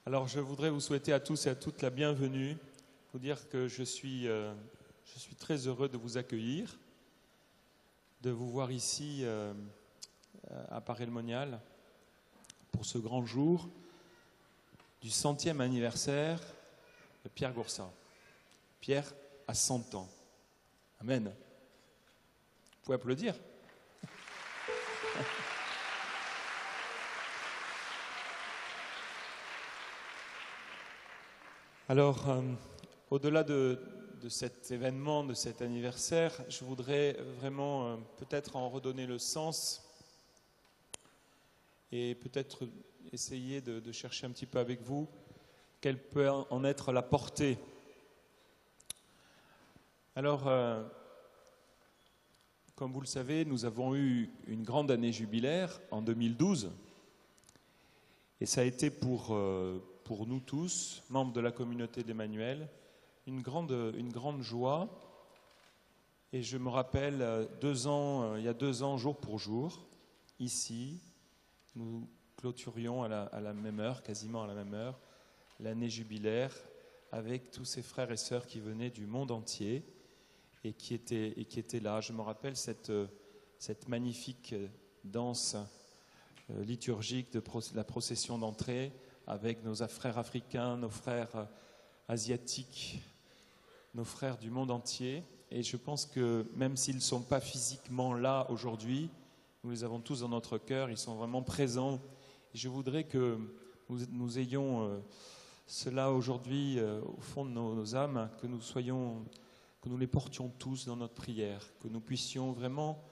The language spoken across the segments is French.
Alors, je voudrais vous souhaiter à tous et à toutes la bienvenue, vous dire que je suis très heureux de vous accueillir, de vous voir ici à Paray-le-Monial pour ce grand jour du 100e anniversaire de Pierre Goursat. Pierre a 100 ans. Amen. Vous pouvez applaudir. Alors, au-delà de cet événement, de cet anniversaire, je voudrais vraiment peut-être en redonner le sens et peut-être essayer de chercher un petit peu avec vous quelle peut en être la portée. Alors, comme vous le savez, nous avons eu une grande année jubilaire en 2012 et ça a été pour nous tous, membres de la communauté d'Emmanuel, une grande joie. Et je me rappelle, il y a 2 ans, jour pour jour, ici, nous clôturions à la même heure, quasiment à la même heure, l'année jubilaire avec tous ces frères et sœurs qui venaient du monde entier et qui étaient là. Je me rappelle cette magnifique danse liturgique de la procession d'entrée avec nos frères africains, nos frères asiatiques, nos frères du monde entier. Et je pense que même s'ils ne sont pas physiquement là aujourd'hui, nous les avons tous dans notre cœur, ils sont vraiment présents. Et je voudrais que nous ayons cela aujourd'hui au fond de nos âmes, que nous les portions tous dans notre prière, que nous puissions vraiment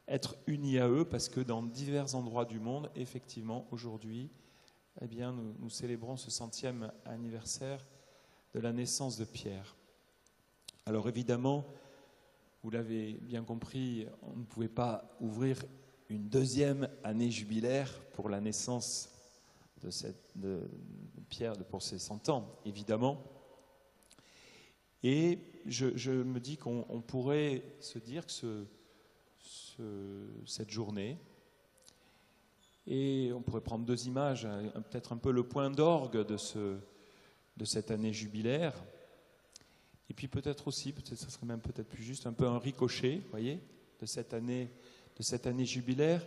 être unis à eux, parce que dans divers endroits du monde, effectivement, aujourd'hui, eh bien, nous célébrons ce 100e anniversaire de la naissance de Pierre. Alors évidemment, vous l'avez bien compris, on ne pouvait pas ouvrir une 2e année jubilaire pour la naissance de Pierre pour ses 100 ans, évidemment. Et je me dis qu'on pourrait se dire que cette journée, et on pourrait prendre 2 images, peut-être un peu le point d'orgue de cette année jubilaire, et puis peut-être aussi, ça serait même peut-être plus juste, un peu un ricochet, vous voyez, de cette année jubilaire,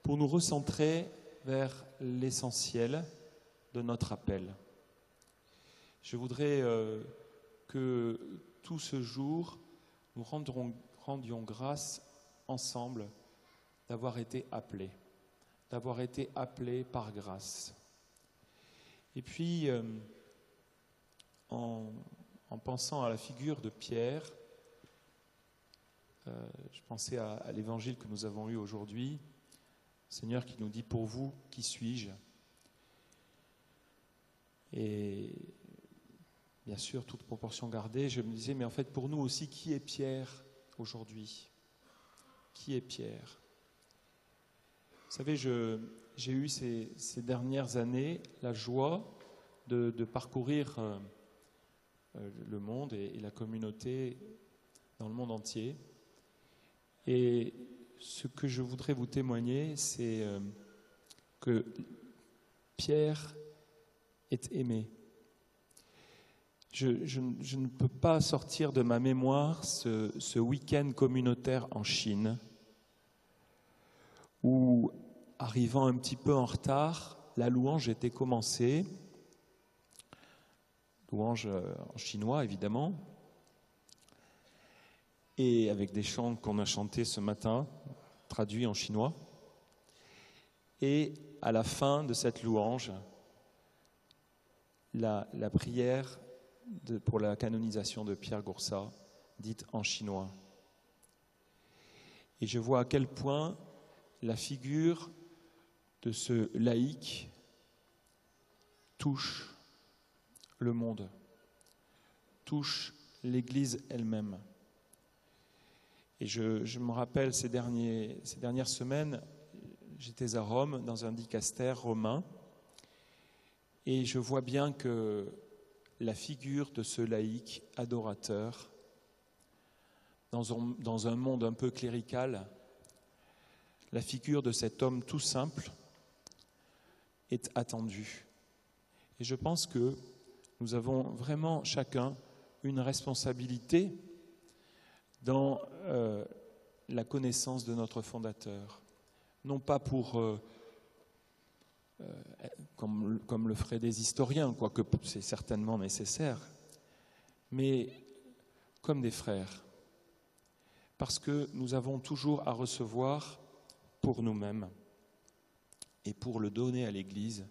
pour nous recentrer vers l'essentiel de notre appel. Je voudrais que tout ce jour, nous rendions grâce ensemble d'avoir été appelés par grâce. Et puis, en pensant à la figure de Pierre, je pensais à l'évangile que nous avons eu aujourd'hui, Seigneur qui nous dit « Pour vous, qui suis-je » Et bien sûr, toute proportion gardée, je me disais, mais en fait, pour nous aussi, qui est Pierre aujourd'hui ? Qui est Pierre ? Vous savez, j'ai eu ces dernières années la joie de parcourir le monde et la communauté dans le monde entier. Et ce que je voudrais vous témoigner, c'est que Pierre est aimé. Je ne peux pas sortir de ma mémoire ce week-end communautaire en Chine où, arrivant un petit peu en retard, la louange était commencée. Louange en chinois, évidemment, et avec des chants qu'on a chantés ce matin, traduits en chinois. Et à la fin de cette louange, la prière pour la canonisation de Pierre Goursat, dite en chinois. Et je vois à quel point la figure de ce laïc touche le monde, touche l'Église elle-même. Et je me rappelle ces dernières semaines, j'étais à Rome, dans un dicaster romain, et je vois bien que la figure de ce laïc adorateur, dans un monde un peu clérical, la figure de cet homme tout simple est attendue. Et je pense que nous avons vraiment chacun une responsabilité dans la connaissance de notre fondateur. Non pas pour, comme le feraient des historiens, quoique c'est certainement nécessaire, mais comme des frères. Parce que nous avons toujours à recevoir pour nous-mêmes et pour le donner à l'Église,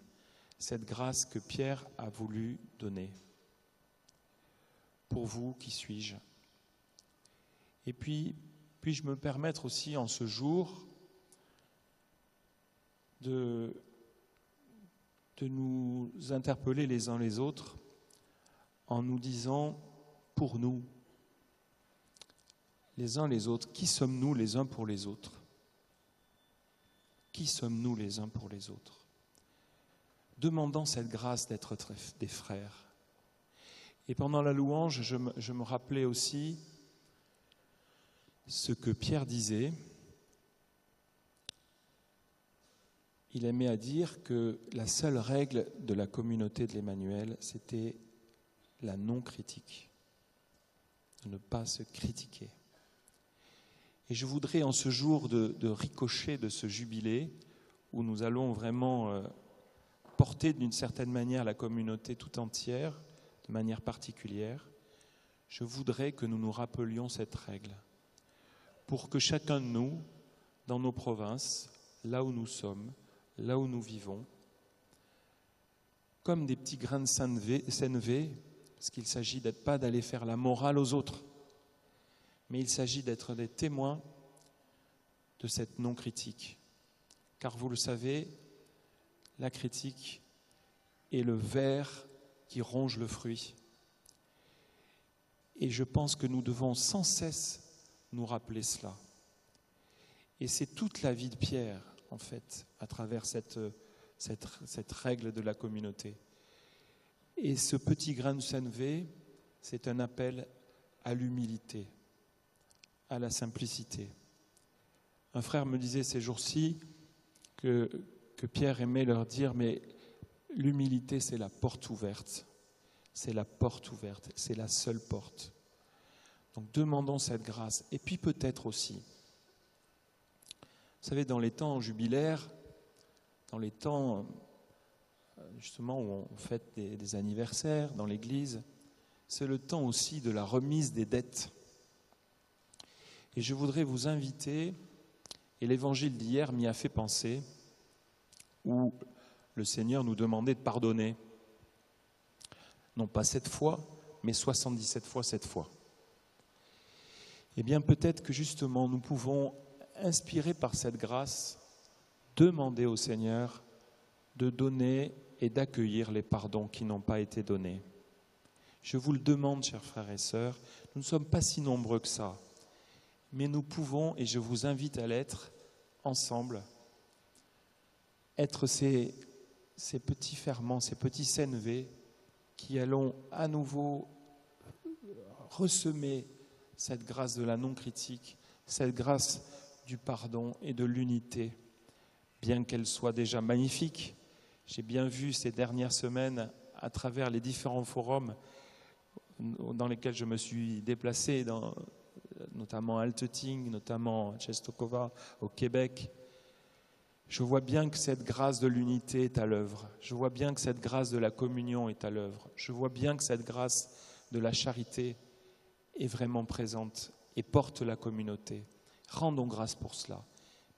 cette grâce que Pierre a voulu donner. Pour vous, qui suis-je? Et puis-je me permettre aussi en ce jour de nous interpeller les uns les autres en nous disant, pour nous, les uns les autres, qui sommes-nous les uns pour les autres? Qui sommes-nous les uns pour les autres? Demandant cette grâce d'être des frères. Et pendant la louange, je me rappelais aussi ce que Pierre disait. Il aimait à dire que la seule règle de la communauté de l'Emmanuel, c'était la non-critique, de ne pas se critiquer. Et je voudrais, en ce jour de ricochet de ce jubilé, où nous allons vraiment porter d'une certaine manière la communauté tout entière, de manière particulière, je voudrais que nous nous rappelions cette règle, pour que chacun de nous, dans nos provinces, là où nous sommes, là où nous vivons, comme des petits grains de sénévé, parce qu'il ne s'agit pas d'aller faire la morale aux autres, mais il s'agit d'être des témoins de cette non-critique. Car vous le savez, la critique est le ver qui ronge le fruit. Et je pense que nous devons sans cesse nous rappeler cela. Et c'est toute la vie de Pierre, en fait, à travers cette règle de la communauté. Et ce petit grain de sénévé, c'est un appel à l'humilité, à la simplicité. Un frère me disait ces jours-ci que Pierre aimait leur dire, mais l'humilité, c'est la porte ouverte. C'est la porte ouverte, c'est la seule porte. Donc demandons cette grâce. Et puis peut-être aussi, vous savez, dans les temps jubilaires, dans les temps justement où on fête des anniversaires dans l'Église, c'est le temps aussi de la remise des dettes. Et je voudrais vous inviter, et l'évangile d'hier m'y a fait penser, où le Seigneur nous demandait de pardonner. Non pas 7 fois, mais 77 fois 7 fois. Eh bien, peut-être que justement, nous pouvons, inspirés par cette grâce, demander au Seigneur de donner et d'accueillir les pardons qui n'ont pas été donnés. Je vous le demande, chers frères et sœurs, nous ne sommes pas si nombreux que ça, mais nous pouvons, et je vous invite à l'être, ensemble, être ces petits ferments, ces petits sénévé qui allons à nouveau ressemer cette grâce de la non-critique, cette grâce du pardon et de l'unité, bien qu'elle soit déjà magnifique. J'ai bien vu ces dernières semaines, à travers les différents forums dans lesquels je me suis déplacé, notamment à Altötting, notamment à Częstochowa, au Québec. Je vois bien que cette grâce de l'unité est à l'œuvre. Je vois bien que cette grâce de la communion est à l'œuvre. Je vois bien que cette grâce de la charité est vraiment présente et porte la communauté. Rendons grâce pour cela.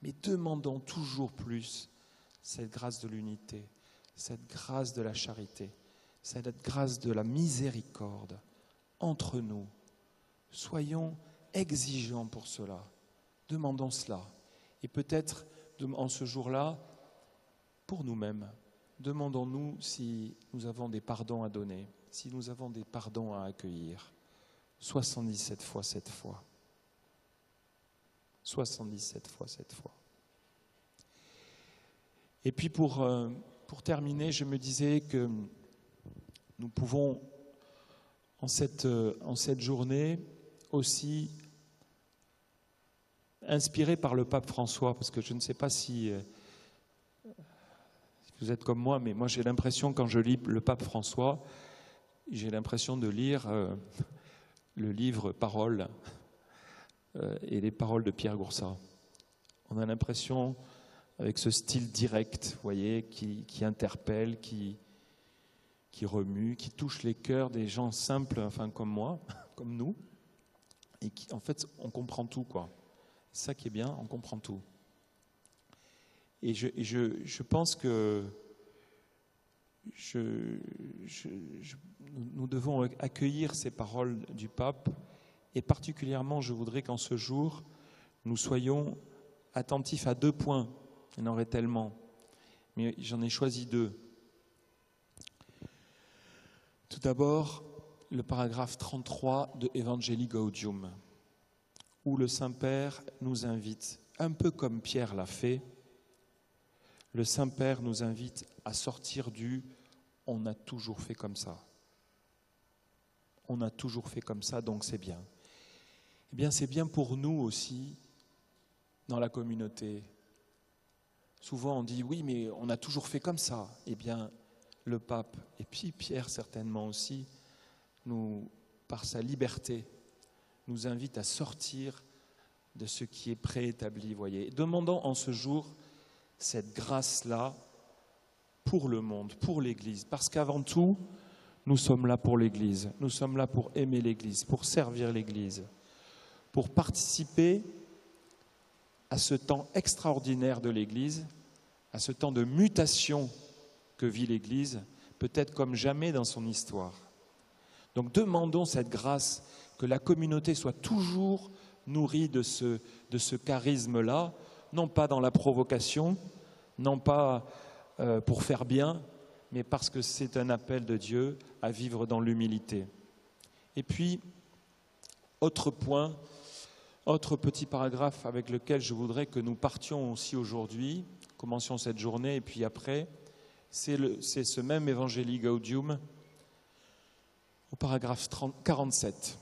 Mais demandons toujours plus cette grâce de l'unité, cette grâce de la charité, cette grâce de la miséricorde entre nous. Soyons exigeants pour cela. Demandons cela. Et peut-être en ce jour-là, pour nous-mêmes, demandons-nous si nous avons des pardons à donner, si nous avons des pardons à accueillir. 77 fois 7 fois. 77 fois 7 fois. Et puis pour terminer, je me disais que nous pouvons, en cette journée, aussi, inspirés par le pape François, parce que je ne sais pas si Vous êtes comme moi, mais moi j'ai l'impression, quand je lis le pape François, j'ai l'impression de lire le livre Paroles et les paroles de Pierre Goursat. On a l'impression, avec ce style direct, vous voyez, qui interpelle, qui remue, qui touche les cœurs des gens simples, enfin comme moi, comme nous, et qui, en fait, on comprend tout, quoi. C'est ça qui est bien, on comprend tout. Et je pense que nous devons accueillir ces paroles du pape, et particulièrement, je voudrais qu'en ce jour, nous soyons attentifs à 2 points. Il y en aurait tellement, mais j'en ai choisi 2. Tout d'abord, le paragraphe 33 de Evangelii Gaudium, où le Saint-Père nous invite, un peu comme Pierre l'a fait, le Saint-Père nous invite à sortir du « on a toujours fait comme ça ». On a toujours fait comme ça, donc c'est bien. Eh bien, c'est bien pour nous aussi, dans la communauté. Souvent, on dit « oui, mais on a toujours fait comme ça ». Eh bien, le pape, et puis Pierre certainement aussi, par sa liberté, nous invite à sortir de ce qui est préétabli, voyez. Demandons en ce jour cette grâce-là pour le monde, pour l'Église, parce qu'avant tout, nous sommes là pour l'Église, nous sommes là pour aimer l'Église, pour servir l'Église, pour participer à ce temps extraordinaire de l'Église, à ce temps de mutation que vit l'Église, peut-être comme jamais dans son histoire. Donc demandons cette grâce, que la communauté soit toujours nourrie de ce charisme-là, non pas dans la provocation, non pas pour faire bien, mais parce que c'est un appel de Dieu à vivre dans l'humilité. Et puis, autre point, autre petit paragraphe avec lequel je voudrais que nous partions aussi aujourd'hui, commencions cette journée et puis après, c'est ce même Evangelii Gaudium au paragraphe 47,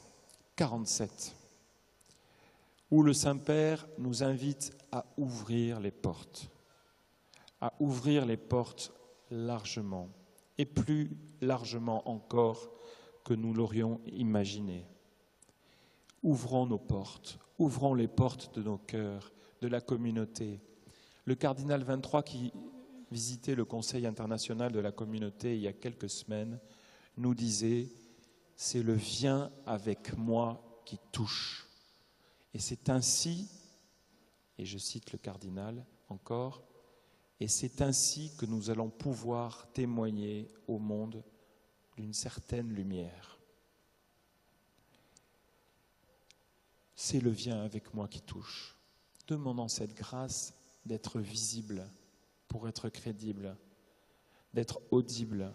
où le Saint-Père nous invite à ouvrir les portes largement, et plus largement encore que nous l'aurions imaginé. Ouvrons nos portes, ouvrons les portes de nos cœurs, de la communauté. Le cardinal 23 qui visitait le Conseil international de la communauté il y a quelques semaines nous disait « c'est le viens avec moi qui touche ». Et c'est ainsi, et je cite le cardinal encore, et c'est ainsi que nous allons pouvoir témoigner au monde d'une certaine lumière. C'est le viens avec moi qui touche. Demandons cette grâce d'être visible pour être crédible, d'être audible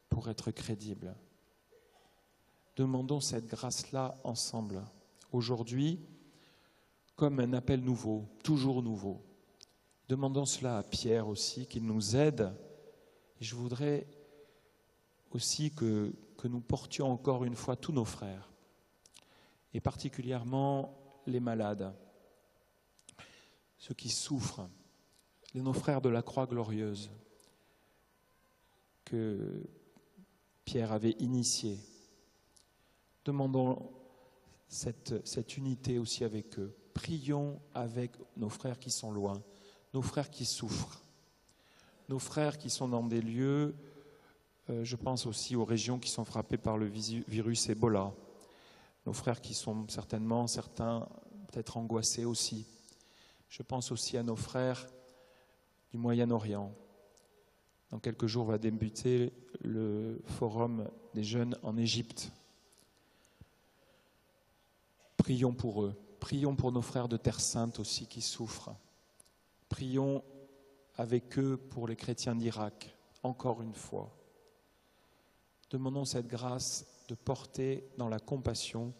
pour être crédible. Demandons cette grâce-là ensemble. Aujourd'hui, comme un appel nouveau, toujours nouveau. Demandons cela à Pierre aussi, qu'il nous aide. Et je voudrais aussi que nous portions encore une fois tous nos frères, et particulièrement les malades, ceux qui souffrent, nos frères de la Croix glorieuse, que Pierre avait initiés. Demandons cette unité aussi avec eux. Prions avec nos frères qui sont loin, nos frères qui souffrent, nos frères qui sont dans des lieux, je pense aussi aux régions qui sont frappées par le virus Ebola, nos frères qui sont certainement, certains peut-être angoissés aussi. Je pense aussi à nos frères du Moyen-Orient. Dans quelques jours va débuter le forum des jeunes en Égypte. Prions pour eux. Prions pour nos frères de Terre Sainte aussi qui souffrent. Prions avec eux pour les chrétiens d'Irak, encore une fois. Demandons cette grâce de porter dans la compassion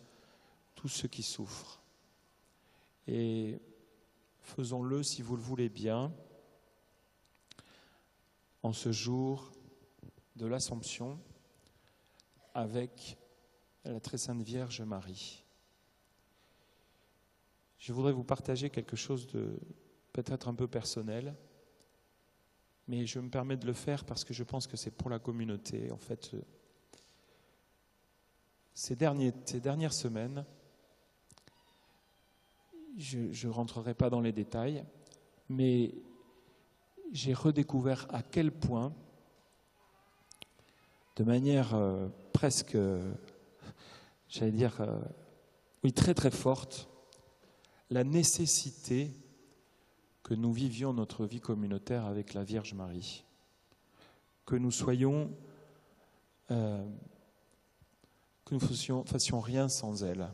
tous ceux qui souffrent. Et faisons-le, si vous le voulez bien, en ce jour de l'Assomption avec la Très Sainte Vierge Marie. Je voudrais vous partager quelque chose de peut-être un peu personnel. mais je me permets de le faire parce que je pense que c'est pour la communauté. En fait, ces dernières semaines, je ne rentrerai pas dans les détails, mais j'ai redécouvert à quel point, de manière presque, j'allais dire, oui, très très forte, la nécessité que nous vivions notre vie communautaire avec la Vierge Marie, que nous soyons, que nous fassions rien sans elle,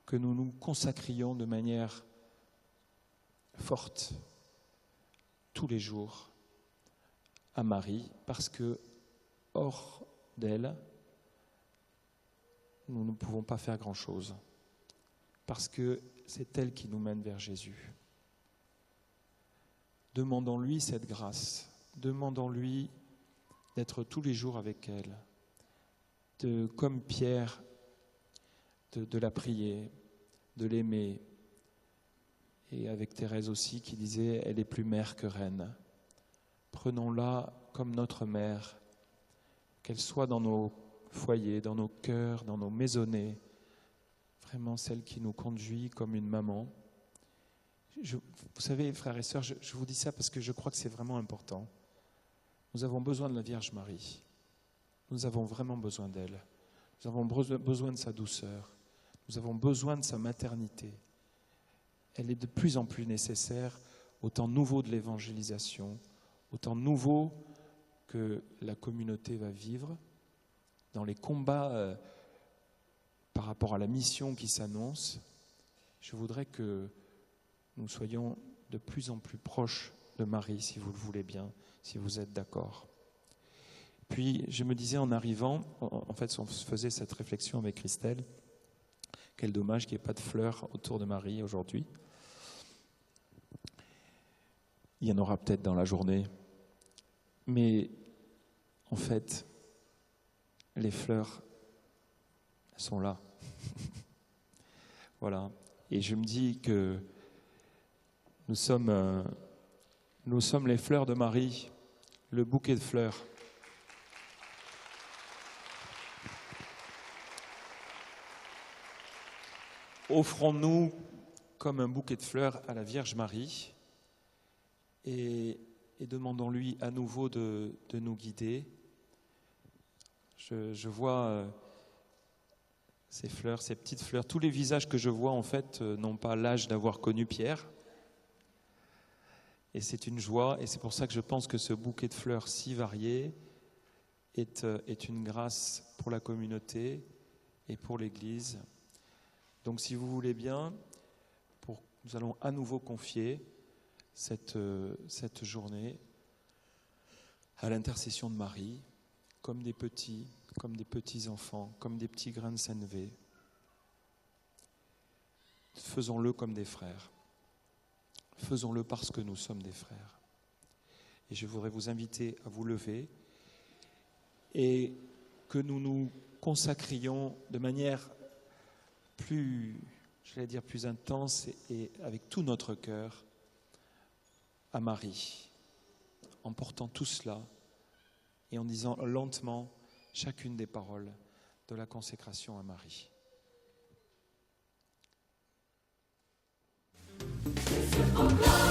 que nous nous consacrions de manière forte tous les jours à Marie, parce que hors d'elle, nous ne pouvons pas faire grand-chose, parce que c'est elle qui nous mène vers Jésus. Demandons-lui cette grâce, demandons-lui d'être tous les jours avec elle, comme Pierre, de la prier, de l'aimer, et avec Thérèse aussi qui disait « elle est plus mère que reine ». Prenons-la comme notre mère, qu'elle soit dans nos foyers, dans nos cœurs, dans nos maisonnées, vraiment celle qui nous conduit comme une maman. Vous savez, frères et sœurs, je vous dis ça parce que je crois que c'est vraiment important. Nous avons besoin de la Vierge Marie. Nous avons vraiment besoin d'elle. Nous avons besoin de sa douceur. Nous avons besoin de sa maternité. Elle est de plus en plus nécessaire au temps nouveau de l'évangélisation, au temps nouveau que la communauté va vivre, dans les combats par rapport à la mission qui s'annonce. Je voudrais que nous soyons de plus en plus proches de Marie, si vous le voulez bien, si vous êtes d'accord. Puis, je me disais en arrivant, en fait, on faisait cette réflexion avec Christelle, quel dommage qu'il n'y ait pas de fleurs autour de Marie aujourd'hui. Il y en aura peut-être dans la journée. Mais, en fait, les fleurs sont là. Voilà. Et je me dis que nous sommes les fleurs de Marie, le bouquet de fleurs. Offrons-nous comme un bouquet de fleurs à la Vierge Marie et demandons-lui à nouveau de nous guider. Je vois ces fleurs, ces petites fleurs. Tous les visages que je vois, en fait, n'ont pas l'âge d'avoir connu Pierre. Et c'est une joie, et c'est pour ça que je pense que ce bouquet de fleurs si varié est une grâce pour la communauté et pour l'Église. Donc, si vous voulez bien, nous allons à nouveau confier cette journée à l'intercession de Marie, comme des petits enfants, comme des petits grains de sénévé. Faisons-le comme des frères. Faisons-le parce que nous sommes des frères. Et je voudrais vous inviter à vous lever et que nous nous consacrions de manière plus intense et avec tout notre cœur à Marie, en portant tout cela et en disant lentement chacune des paroles de la consécration à Marie. C'est